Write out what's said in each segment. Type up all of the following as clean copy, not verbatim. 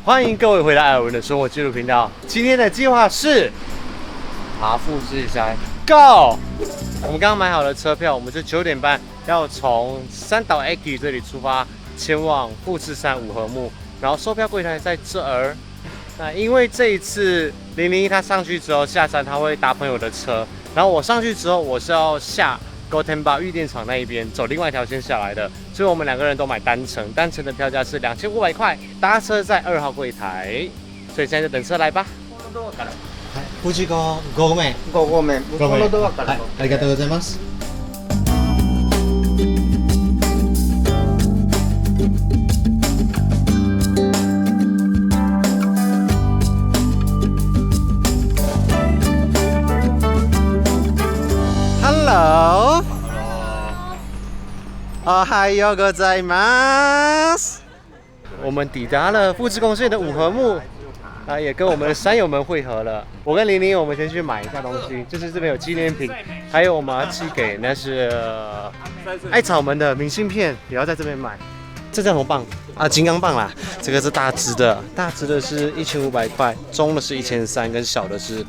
欢迎各位回到艾尔文的生活纪录频道。今天的计划是爬富士山 Go！ 我们刚刚买好了车票，我们就9点半要从三岛 Aki 这里出发，前往富士山五合目，然后售票柜台在这儿。那因为这一次001他上去之后下山，他会搭朋友的车，然后我上去之后我是要下 Gotemba 御电场那一边走另外一条线下来的，所以我们2个人都买单程，单程的票价是2500块，搭车在2号柜台，所以现在就等车来吧。富士5合目。5合目、向こうのドアから。ありがとうございます。Hello。おはようございます。我们抵达了富士宫线的五合目。也跟我们的山友们会合了。我跟00，我们先去买一下东西，就是这边有纪念品，还有我们要寄给那是艾草们的明信片，也要在这边买。这叫什么棒啊？金刚棒啦，这个是大只的，大只的是1500块，中的是1300，跟小的是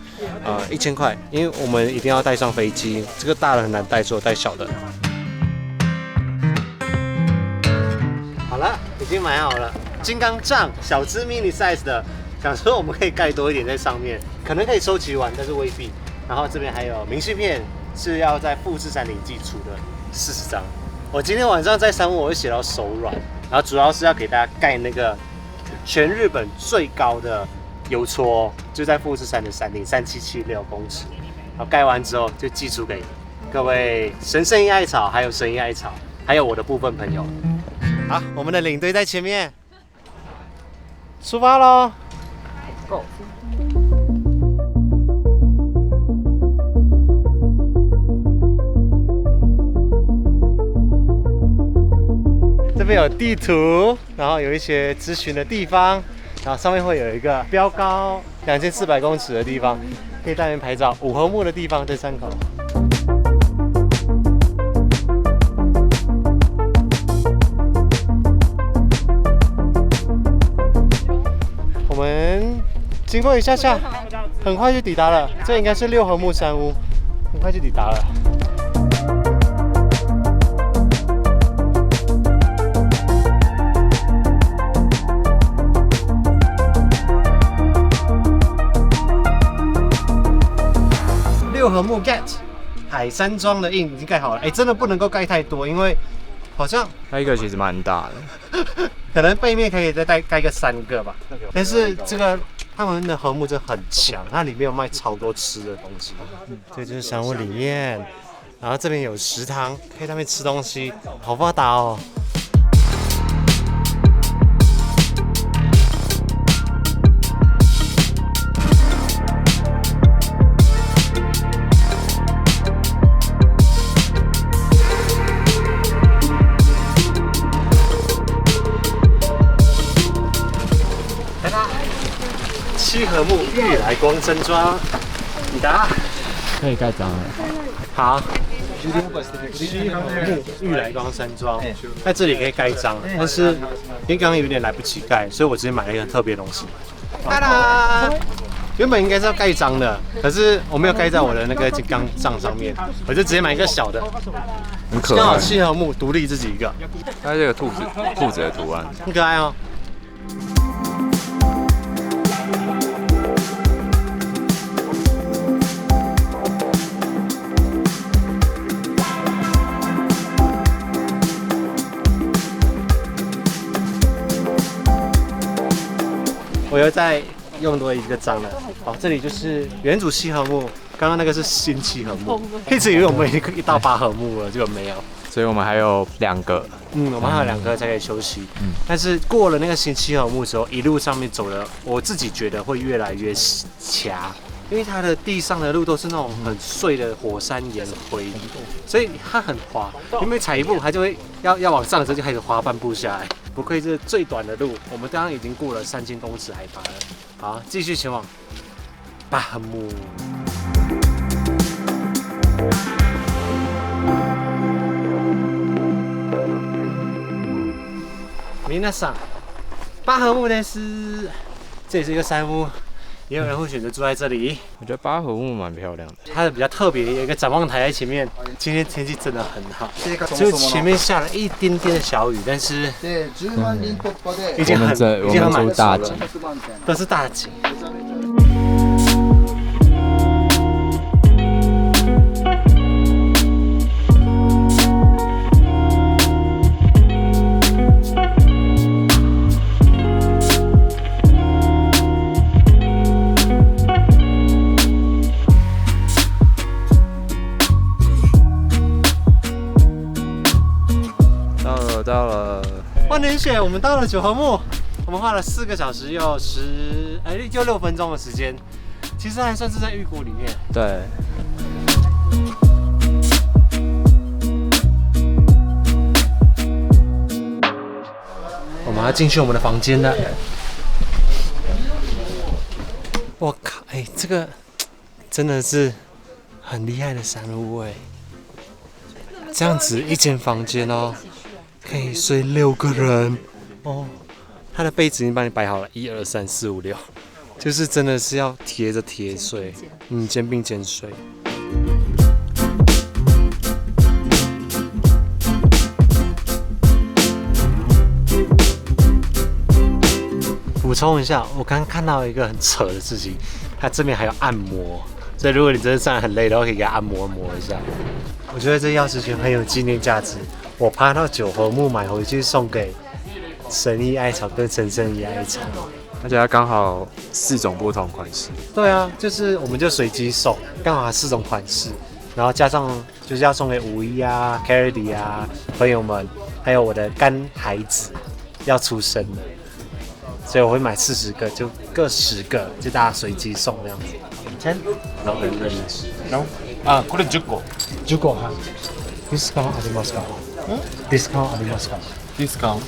1000块，因为我们一定要带上飞机，这个大的很难带，所以我带小的。好了，已经买好了，金刚杖，小只 mini size 的。想说我们可以盖多一点在上面，可能可以收集完，但是未必。然后这边还有明信片，是要在富士山里寄出的40张。我今天晚上在山屋我会写到手软，然后主要是要给大家盖那个全日本最高的邮戳，就在富士山的山顶3776公尺。然后盖完之后就寄出给各位神圣一艾草，还有神一艾草，还有我的部分朋友。好，我们的领队在前面，出发喽！Go. 这边有地图，然后有一些咨询的地方，然后上面会有一个标高2400公尺的地方，可以带人拍照。五合目的地方在山口。我们经过一下下，很快就抵达了。这应该是6合目山屋，很快就抵达了。6合目 get 海山庄的印已经盖好了，真的不能够盖太多，因为好像那一个其实蛮大的。可能背面可以再盖个3个吧，但是这个他们的和睦真的很强，它里面有卖超多吃的东西。这就是山屋里面，然后这边有食堂，可以在那边吃东西，好发达哦。7合目玉来光山庄，抵达，可以盖章了。好。7合目玉来光山庄，在这里可以盖章，但是因为刚刚有点来不及盖，所以我直接买了一个特别东西。哒啦！原本应该是要盖章的，可是我没有盖在我的那个金刚杖上面，我就直接买一个小的，很可爱。刚好7合目独立自己一个。它这个兔子的图案，很可爱哦。我又再用多一个章了。哦，这里就是原主7合目，刚刚那个是新7合目，一直以为我们已经到8合目了，结果没有。所以我们还有2个。我们还有2个才可以休息。但是过了那个新7合目之后，一路上面走了，我自己觉得会越来越狭。因为它的地上的路都是那种很碎的火山岩灰，所以它很滑。你每踩一步，它就会要往上的时候就开始滑半步下来。不愧是最短的路，我们刚刚已经过了3000公尺海拔了。好，继续前往巴赫姆。皆さん、八合目的是，这也是一个山屋，也有人会选择住在这里。我觉得八合目蛮漂亮的。它的比较特别，有一个展望台在前面。今天天气真的很好，就前面下了一点点的小雨，但是已经很满足了，都是大景。到了，万年雪，我们到了九合目，我们花了4个小时又6分钟的时间，其实还算是在预估里面。对。我们要进去我们的房间了。我靠，这个真的是很厉害的山屋这样子一间房间哦。可以睡6个人哦，他的被子已经帮你摆好了，1、2、3、4、5、6，就是真的是要贴着贴睡，肩并肩睡。补充一下，我刚刚看到一个很扯的事情，它这边还有按摩，所以如果你真的站得很累的话，可以给它按摩一下。我觉得这钥匙圈很有纪念价值。我爬到九合目买回去送给神医艾草跟陈圣仪艾草，而且它刚好4种不同款式。对啊，就是我们就随机送，刚好4种款式，然后加上就是要送给51啊、Carrie 啊朋友们，还有我的干孩子要出生了，所以我会買40個，就各10個，就大家隨機送這樣子。あ、これ10個。10個はい。ディスカウントありますか？ディスカウントありますか？ディスカウント。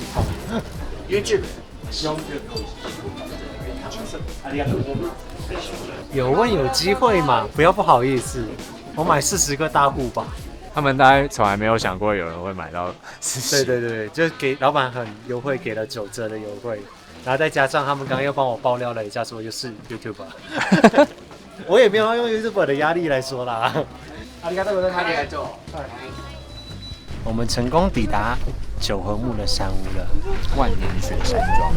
YouTube。有问有机会嘛，不要不好意思。我买40個大户吧。他们大概从来没有想过有人会买到40。对，就给老板很优惠，给了9折的优惠，然后再加上他们刚刚又帮我爆料了一下，说又是 YouTuber。我也没有要用 YouTuber 的压力来说啦。我们成功抵达九合目的山屋了，万年雪山庄，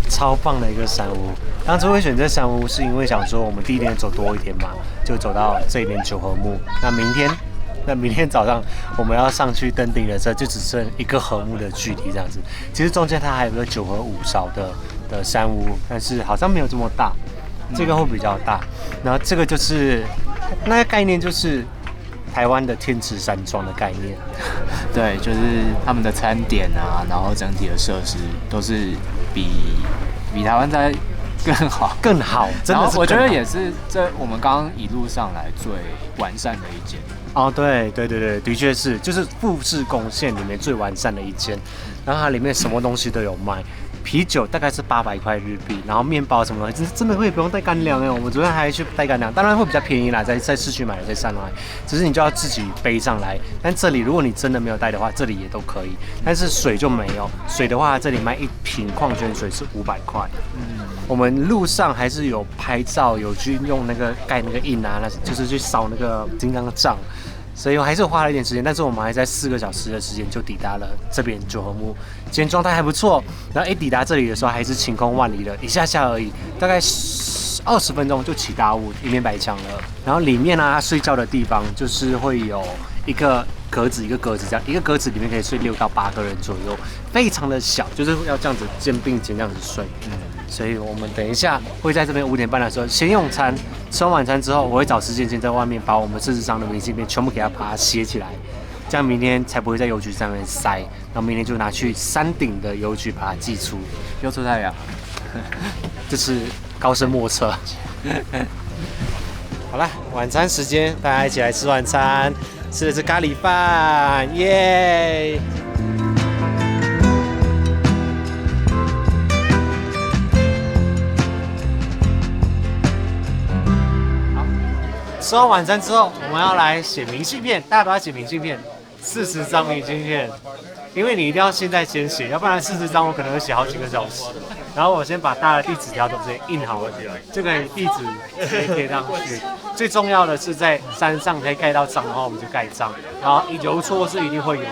超棒的一个山屋。当初会选这山屋，是因为想说我们第一天走多一天嘛，就走到这边九合目。那明天早上我们要上去登顶的时候，就只剩1个合目的距离这样子。其实中间它还有个9合5勺的山屋，但是好像没有这么大，这个会比较大。然后这个就是那个概念就是台湾的天池山庄的概念。对，就是他们的餐点啊，然后整体的设施都是比台湾在更好，真的是更好。然后我觉得也是这我们刚刚一路上来最完善的一间。哦，对，的确是，就是富士宫线里面最完善的一间，然后它里面什么东西都有卖。啤酒大概是800塊日币，然后面包什么的，真的会不用带干粮我们昨天还去带干粮，当然会比较便宜啦，在市区买的在上海，只是你就要自己背上来。但这里如果你真的没有带的话，这里也都可以。但是水就没有，水的话这里卖1瓶矿泉水是500塊。我们路上还是有拍照，有去用那个盖那个印啊，那就是去烧那个金刚杖。所以我还是花了一点时间，但是我们还在4个小时的时间就抵达了这边九合目。今天状态还不错，然后抵达这里的时候还是晴空万里的，一下而已，大概20分钟就起大雾，一面白墙了。然后里面它睡觉的地方就是会有一个格子这样，一个格子里面可以睡6到8个人左右，非常的小，就是要这样子肩并肩这样子睡。所以我们等一下会在这边5点半的时候先用餐，吃完晚餐之后，我会找时间先在外面把我们事实上的明信片全部给它把它写起来，这样明天才不会在邮局上面塞，然后明天就拿去山顶的邮局把它寄出。又出太阳，这是高深莫测。好了，晚餐时间，大家一起来吃晚餐，吃的是咖喱饭，耶！吃完晚餐之后，我们要来写明信片，大家都要写明信片，40张明信片，因为你一定要现在先写，要不然40张我可能会写好几个小时。然后我先把大家的地址条都直接印好了，就可以地址直接贴上去。最重要的是在山上可以盖到章的话，我们就盖章，然后邮戳是一定会有的，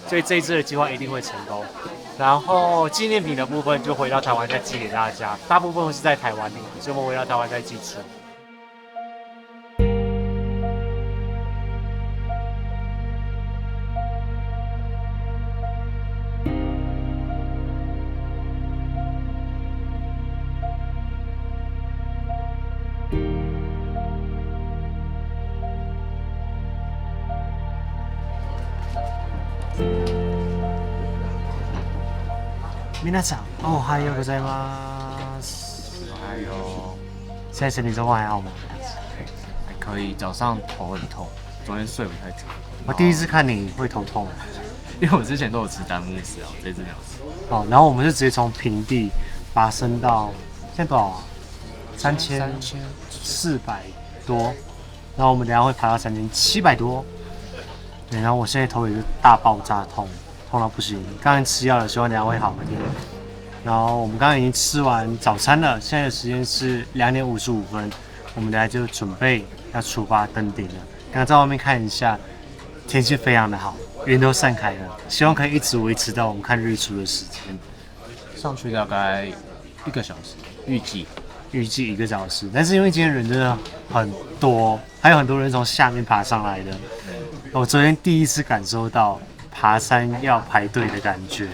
所以这一次的计划一定会成功。然后纪念品的部分就回到台湾再寄给大家，大部分是在台湾的，所以我们回到台湾再寄出。皆さん、おはようございます。还有现在身体状况还好吗？还可以，早上头很痛，昨天睡不太着。我第一次看你会头痛，因为我之前都有吃丹木斯啊，我这次没有吃。哦，然后我们就直接从平地爬升到现在多少啊？3400多，然后我们等一下会爬到3700多。对，然后我现在头也是大爆炸痛。痛到不行，刚才吃药了，希望等一下会好一点。然后我们刚刚已经吃完早餐了，现在的时间是2点55分，我们等一下就准备要出发登顶了。刚刚在外面看一下，天气非常的好，云都散开了，希望可以一直维持到我们看日出的时间。上去大概1个小时，预计1个小时，但是因为今天人真的很多，还有很多人从下面爬上来的，我昨天第一次感受到爬山要排队的感觉，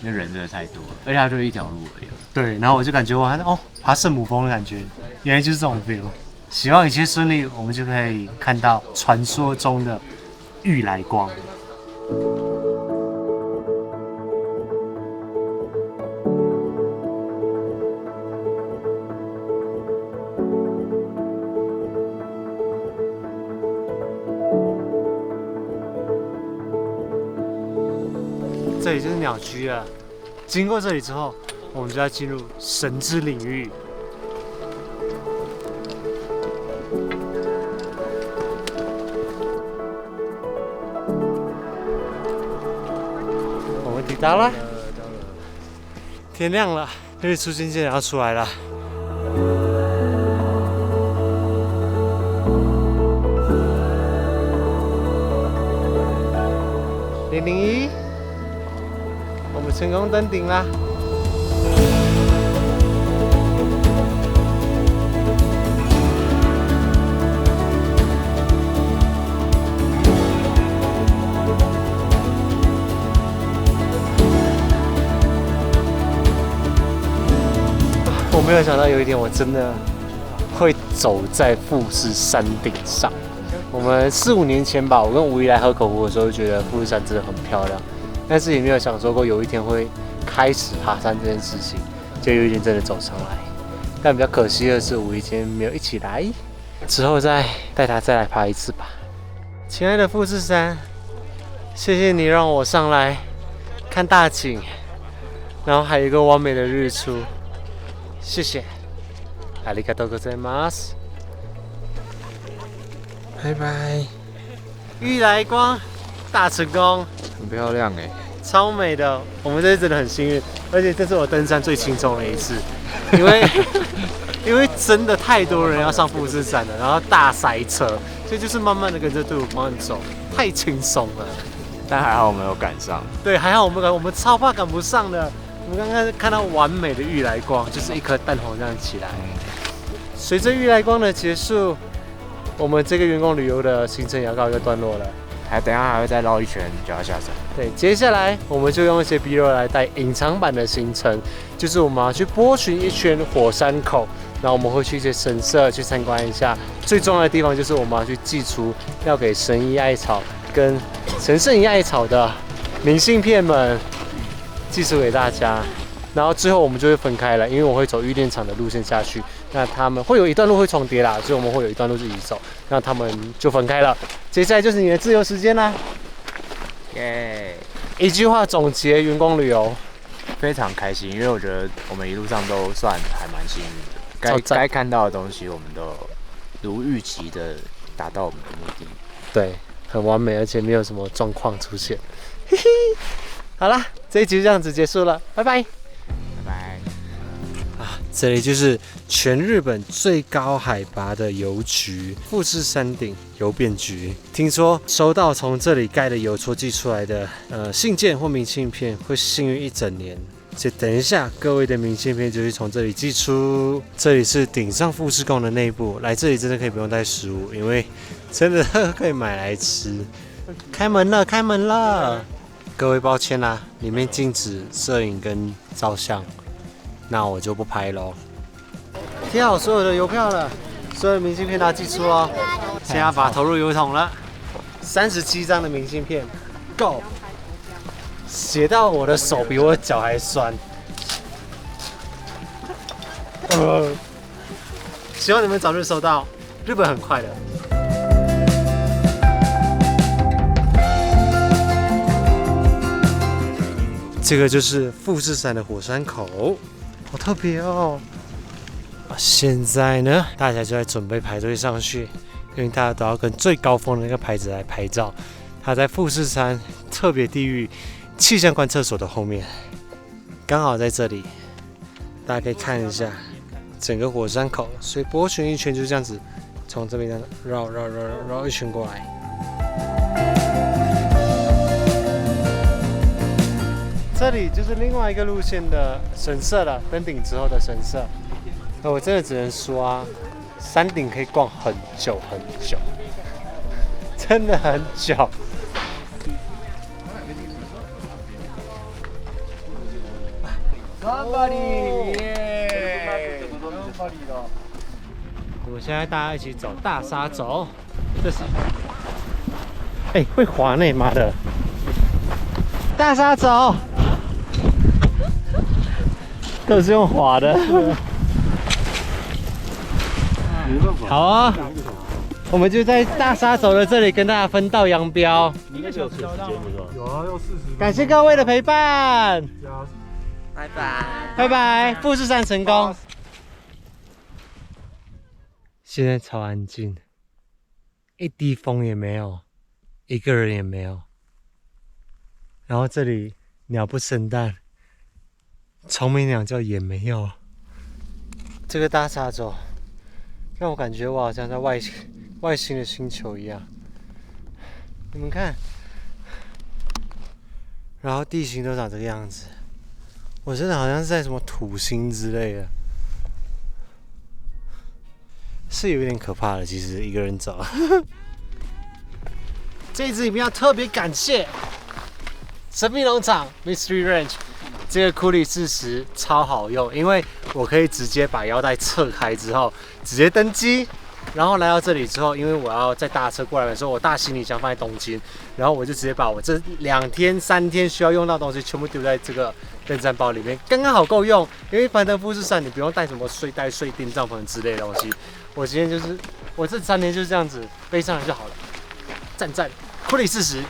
因为人真的太多了，而且它就一条路而已。对，然后我就感觉我爬圣母峰的感觉，原来就是这种 feel。希望一切顺利，我们就可以看到传说中的玉来光。这里就是鸟居了。经过这里之后，我们就要进入神之领域。我们抵达了，天亮了，日出渐渐要出来了。001。我们成功登顶啦！我没有想到有一天我真的会走在富士山顶上。我们4、5年前吧，我跟吴怡来河口湖的时候，就觉得富士山真的很漂亮。但是也没有想说过有一天会开始爬山这件事情，就有一天真的走上来。但比较可惜的是，我以前没有一起来，之后再带他再来爬一次吧。亲爱的富士山，谢谢你让我上来看大景，然后还有一个完美的日出，谢谢。ありがとうございます。拜拜。玉来光，大成功。很漂亮哎，超美的，我们这次真的很幸运，而且这是我登山最轻松的一次，因为真的太多人要上富士山了，然后大塞车，所以就是慢慢的跟着队伍慢慢走，太轻松了。但还好我们有赶上。对，还好我们超怕赶不上的。我们刚刚看到完美的玉来光，就是一颗蛋黄这样起来。随着玉来光的结束，我们这个员工旅游的行程也要告一个段落了。等一下还会再绕一圈就要下山。对，接下来我们就用一些 B-roll 来带隐藏版的行程，就是我们要去波旬一圈火山口，然后我们会去一些神社去参观一下。最重要的地方就是我们要去寄出要给神医艾草跟神圣医艾草的明信片们，寄出给大家。然后最后我们就会分开了，因为我会走玉电场的路线下去，那他们会有一段路会重叠啦，所以我们会有一段路自己走，那他们就分开了。接下来就是你的自由时间啦，耶！一句话总结员工旅游，非常开心，因为我觉得我们一路上都算还蛮幸运的，该看到的东西我们都如预期的达到我们的目的。对，很完美，而且没有什么状况出现。嘿嘿，好啦，这一集就这样子结束了，拜拜。拜拜。这里就是全日本最高海拔的邮局富士山顶邮便局。听说收到从这里盖的邮戳寄出来的信件或明信片会幸运1整年。所以等一下各位的明信片就是从这里寄出。这里是顶上富士宫的内部，来这里真的可以不用带食物，因为真的可以买来吃。开门了，开门了！各位抱歉啦，里面禁止摄影跟照相。那我就不拍喽。贴好所有的邮票了，所有的明信片都要寄出哦。现在要把它投入邮筒了。37张的明信片 ，Go！ 写到我的手比我的脚还酸。希望你们早日收到，日本很快的。这个就是富士山的火山口。好特别哦！现在呢，大家就在准备排队上去，因为大家都要跟最高峰的那个牌子来拍照。它在富士山特别地域气象观测所的后面，刚好在这里，大家可以看一下整个火山口。所以波旋一圈就这样子，从这边绕一圈过来。这里就是另外一个路线的神社了，登顶之后的神社。我真的只能说啊，山顶可以逛很久很久，真的很久。我们现在大家一起走大沙走，这是，会滑呢，妈的！大沙走。都是用滑的。好啊，我们就在大沙走的这里跟大家分道扬镳。1个小时交到吗？有啊，要40。感谢各位的陪伴，拜拜，拜拜，富士山成功。现在超安静，一滴风也没有，一个人也没有。然后这里鸟不生蛋。虫鸣鸟叫也没有。这个大沙洲让我感觉我好像在外星的星球一样。你们看，然后地形都长这个样子，我真的好像是在什么土星之类的，是有点可怕的。其实一个人走。这一支影片要特别感谢神秘农场 Mystery Ranch。这个库里40超好用，因为我可以直接把腰带侧开之后，直接登机，然后来到这里之后，因为我要再搭车过来的时候，我大行李箱放在东京，然后我就直接把我这2天3天需要用到的东西全部丢在这个登山包里面，刚刚好够用。因为攀登富士山你不用带什么睡袋、睡垫、帐篷之类的东西，我今天就是我这3天就是这样子背上来就好了，赞赞，库里40。